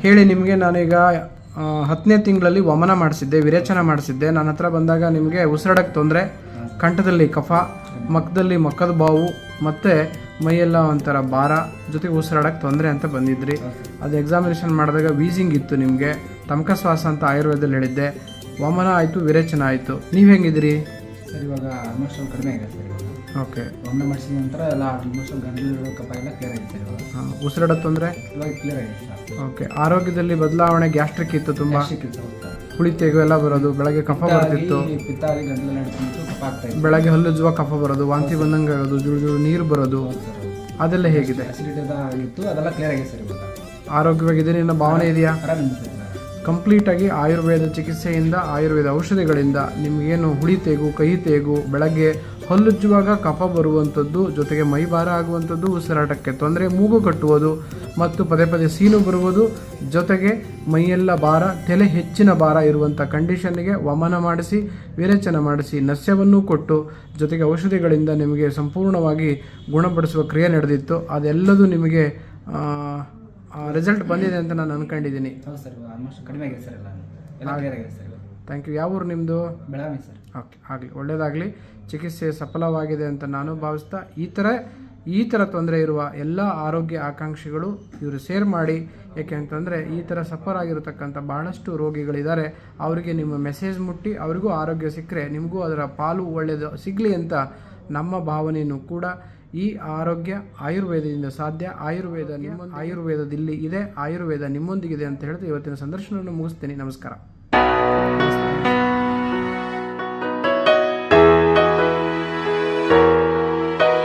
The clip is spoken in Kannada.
ಹೇಳಿ ನಿಮಗೆ ನಾನೀಗ 10ನೇ ತಿಂಗಳಲ್ಲಿ ವಮನ ಮಾಡಿಸಿದ್ದೆ, ವಿರೇಚನ ಮಾಡಿಸಿದ್ದೆ. ನನ್ನ ಹತ್ರ ಬಂದಾಗ ನಿಮಗೆ ಉಸಿರಾಡಕ್ಕೆ ತೊಂದರೆ, ಕಂಠದಲ್ಲಿ ಕಫ, ಮಕ್ಕದಲ್ಲಿ ಮಕ್ಕದ ಬಾವು ಮತ್ತು ಮೈಯೆಲ್ಲ ಒಂಥರ ಭಾರ, ಜೊತೆಗೆ ಉಸಿರಾಡಕ್ಕೆ ತೊಂದರೆ ಅಂತ ಬಂದಿದ್ರಿ. ಅದು ಎಕ್ಸಾಮಿನೇಷನ್ ಮಾಡಿದಾಗ ವೀಸಿಂಗ್ ಇತ್ತು, ನಿಮಗೆ ತಮಕ ಶ್ವಾಸ ಅಂತ ಆಯುರ್ವೇದದಲ್ಲಿ ಹೇಳಿದ್ದೆ. ವಮನ ಆಯಿತು, ವಿರೇಚನ ಆಯಿತು. ನೀವು ಹೆಂಗಿದ್ದೀರಿ ಸರ್? ಇವಾಗ ಆಲ್ಮೋಸ್ಟ್ ಕಡಿಮೆ ಆಗಿದೆ ಸರ್. ಇವಾಗ ಓಕೆ, ವಮನ ಮಾಡಿಸಿದ ನಂತರ ಎಲ್ಲ ಆಲ್ಮೋಸ್ಟ್ ಗಂಟಲು ಕಫ ಎಲ್ಲ ಕ್ಲಿಯರ್ ಆಗಿದೆ ಸರ್. ಇವಾಗ ಉಸಿರಾಡೋ ತೊಂದರೆ ಇವಾಗ ಕ್ಲಿಯರ್ ಆಗಿದೆ ಸರ್. ಓಕೆ. ಆರೋಗ್ಯದಲ್ಲಿ ಬದಲಾವಣೆ, ಗ್ಯಾಸ್ಟ್ರಿಕ್ ಇತ್ತು, ತುಂಬ ಸಿಕ್ಕಿತ್ತು ಹುಳಿ ತೆಗು ಎಲ್ಲ ಬರೋದು, ಬೆಳಗ್ಗೆ ಕಫ ಬರ್ತಿತ್ತು, ಪಿತ್ತಾಗಿ ಗಂಟಲು ನಡ್ಕೊಂಡು ಕಫ ಆಗ್ತಾ ಇತ್ತು. ಬೆಳಗ್ಗೆ ಹಲ್ಲುಜ್ಜುವ ಕಫ ಬರೋದು, ವಾಂತಿ ಬಂದಂಗೆ ಆಗೋದು, ಜುಳು ಜುಳು ನೀರು ಬರೋದು, ಅದೆಲ್ಲ ಹೇಗಿದೆ? ಅಸಿಡಿಟಿ ಇತ್ತು, ಅದೆಲ್ಲ ಕ್ಲಿಯರ್ ಆಗಿದೆ ಸರ್. ಇವಾಗ ಆರೋಗ್ಯವಾಗಿದೆ, ನಿನ್ನ ಭಾವನೆ ಇದೆಯಾ? ಆರಾಮಿದೆ ಸರ್. ಕಂಪ್ಲೀಟಾಗಿ ಆಯುರ್ವೇದ ಚಿಕಿತ್ಸೆಯಿಂದ, ಆಯುರ್ವೇದ ಔಷಧಿಗಳಿಂದ ನಿಮಗೇನು ಹುಳಿ ತೇಗು, ಕಹಿ ತೇಗು, ಬೆಳಗ್ಗೆ ಹಲ್ಲುಜ್ಜುವಾಗ ಕಫ ಬರುವಂಥದ್ದು, ಜೊತೆಗೆ ಮೈ ಭಾರ ಆಗುವಂಥದ್ದು, ಉಸಿರಾಟಕ್ಕೆ ತೊಂದರೆ, ಮೂಗು ಕಟ್ಟುವುದು ಮತ್ತು ಪದೇ ಪದೇ ಸೀನು ಬರುವುದು, ಜೊತೆಗೆ ಮೈಯೆಲ್ಲ ಭಾರ, ತಲೆ ಹೆಚ್ಚಿನ ಭಾರ ಇರುವಂಥ ಕಂಡೀಷನ್ನಿಗೆ ವಮನ ಮಾಡಿಸಿ, ವಿರೇಚನ ಮಾಡಿಸಿ, ನಸ್ಯವನ್ನು ಕೊಟ್ಟು, ಜೊತೆಗೆ ಔಷಧಿಗಳಿಂದ ನಿಮಗೆ ಸಂಪೂರ್ಣವಾಗಿ ಗುಣಪಡಿಸುವ ಕ್ರಿಯೆ ನಡೆದಿತ್ತು. ಅದೆಲ್ಲದೂ ನಿಮಗೆ ರಿಸಲ್ಟ್ ಬಂದಿದೆ ಅಂತ ನಾನು ಅಂದ್ಕೊಂಡಿದ್ದೀನಿ. ಹೌದು ಸರ್, ಆಲ್ಮೋಸ್ಟ್ ಕಡಿಮೆ ಆಗಿದೆ ಸರ್. ಎಲ್ಲ ಕ್ಲಿಯರ್ ಆಗಿದೆ ಸರ್. Thank you. ಯಾವ ಊರು ನಿಮ್ಮದು? ಬೆಳಗಾವಿ ಸರ್. ಓಕೆ, ಆಗಲಿ, ಒಳ್ಳೆಯದಾಗಲಿ. ಚಿಕಿತ್ಸೆ ಸಫಲವಾಗಿದೆ ಅಂತ ನಾನು ಭಾವಿಸ್ತಾ, ಈ ಥರ ತೊಂದರೆ ಇರುವ ಎಲ್ಲ ಆರೋಗ್ಯ ಆಕಾಂಕ್ಷಿಗಳು ಇವರು ಶೇರ್ ಮಾಡಿ. ಏಕೆ ಅಂತಂದರೆ ಈ ಥರ ಸಫರ್ ಆಗಿರತಕ್ಕಂಥ ಬಹಳಷ್ಟು ರೋಗಿಗಳಿದ್ದಾರೆ. ಅವರಿಗೆ ನಿಮ್ಮ ಮೆಸೇಜ್ ಮುಟ್ಟಿ ಅವರಿಗೂ ಆರೋಗ್ಯ ಸಿಕ್ಕರೆ ನಿಮಗೂ ಅದರ ಪಾಲು ಒಳ್ಳೆಯದು ಸಿಗಲಿ ಅಂತ ನಮ್ಮ ಭಾವನೆಯೂ ಕೂಡ. ಈ ಆರೋಗ್ಯ ಆಯುರ್ವೇದದಿಂದ ಸಾಧ್ಯ. ಆಯುರ್ವೇದದಲ್ಲಿ ಇದೆ, ಆಯುರ್ವೇದ ನಿಮ್ಮೊಂದಿಗಿದೆ ಅಂತ ಹೇಳ್ತಾ ಇವತ್ತಿನ ಸಂದರ್ಶನವನ್ನು ಮುಗಿಸ್ತೀನಿ. ನಮಸ್ಕಾರ.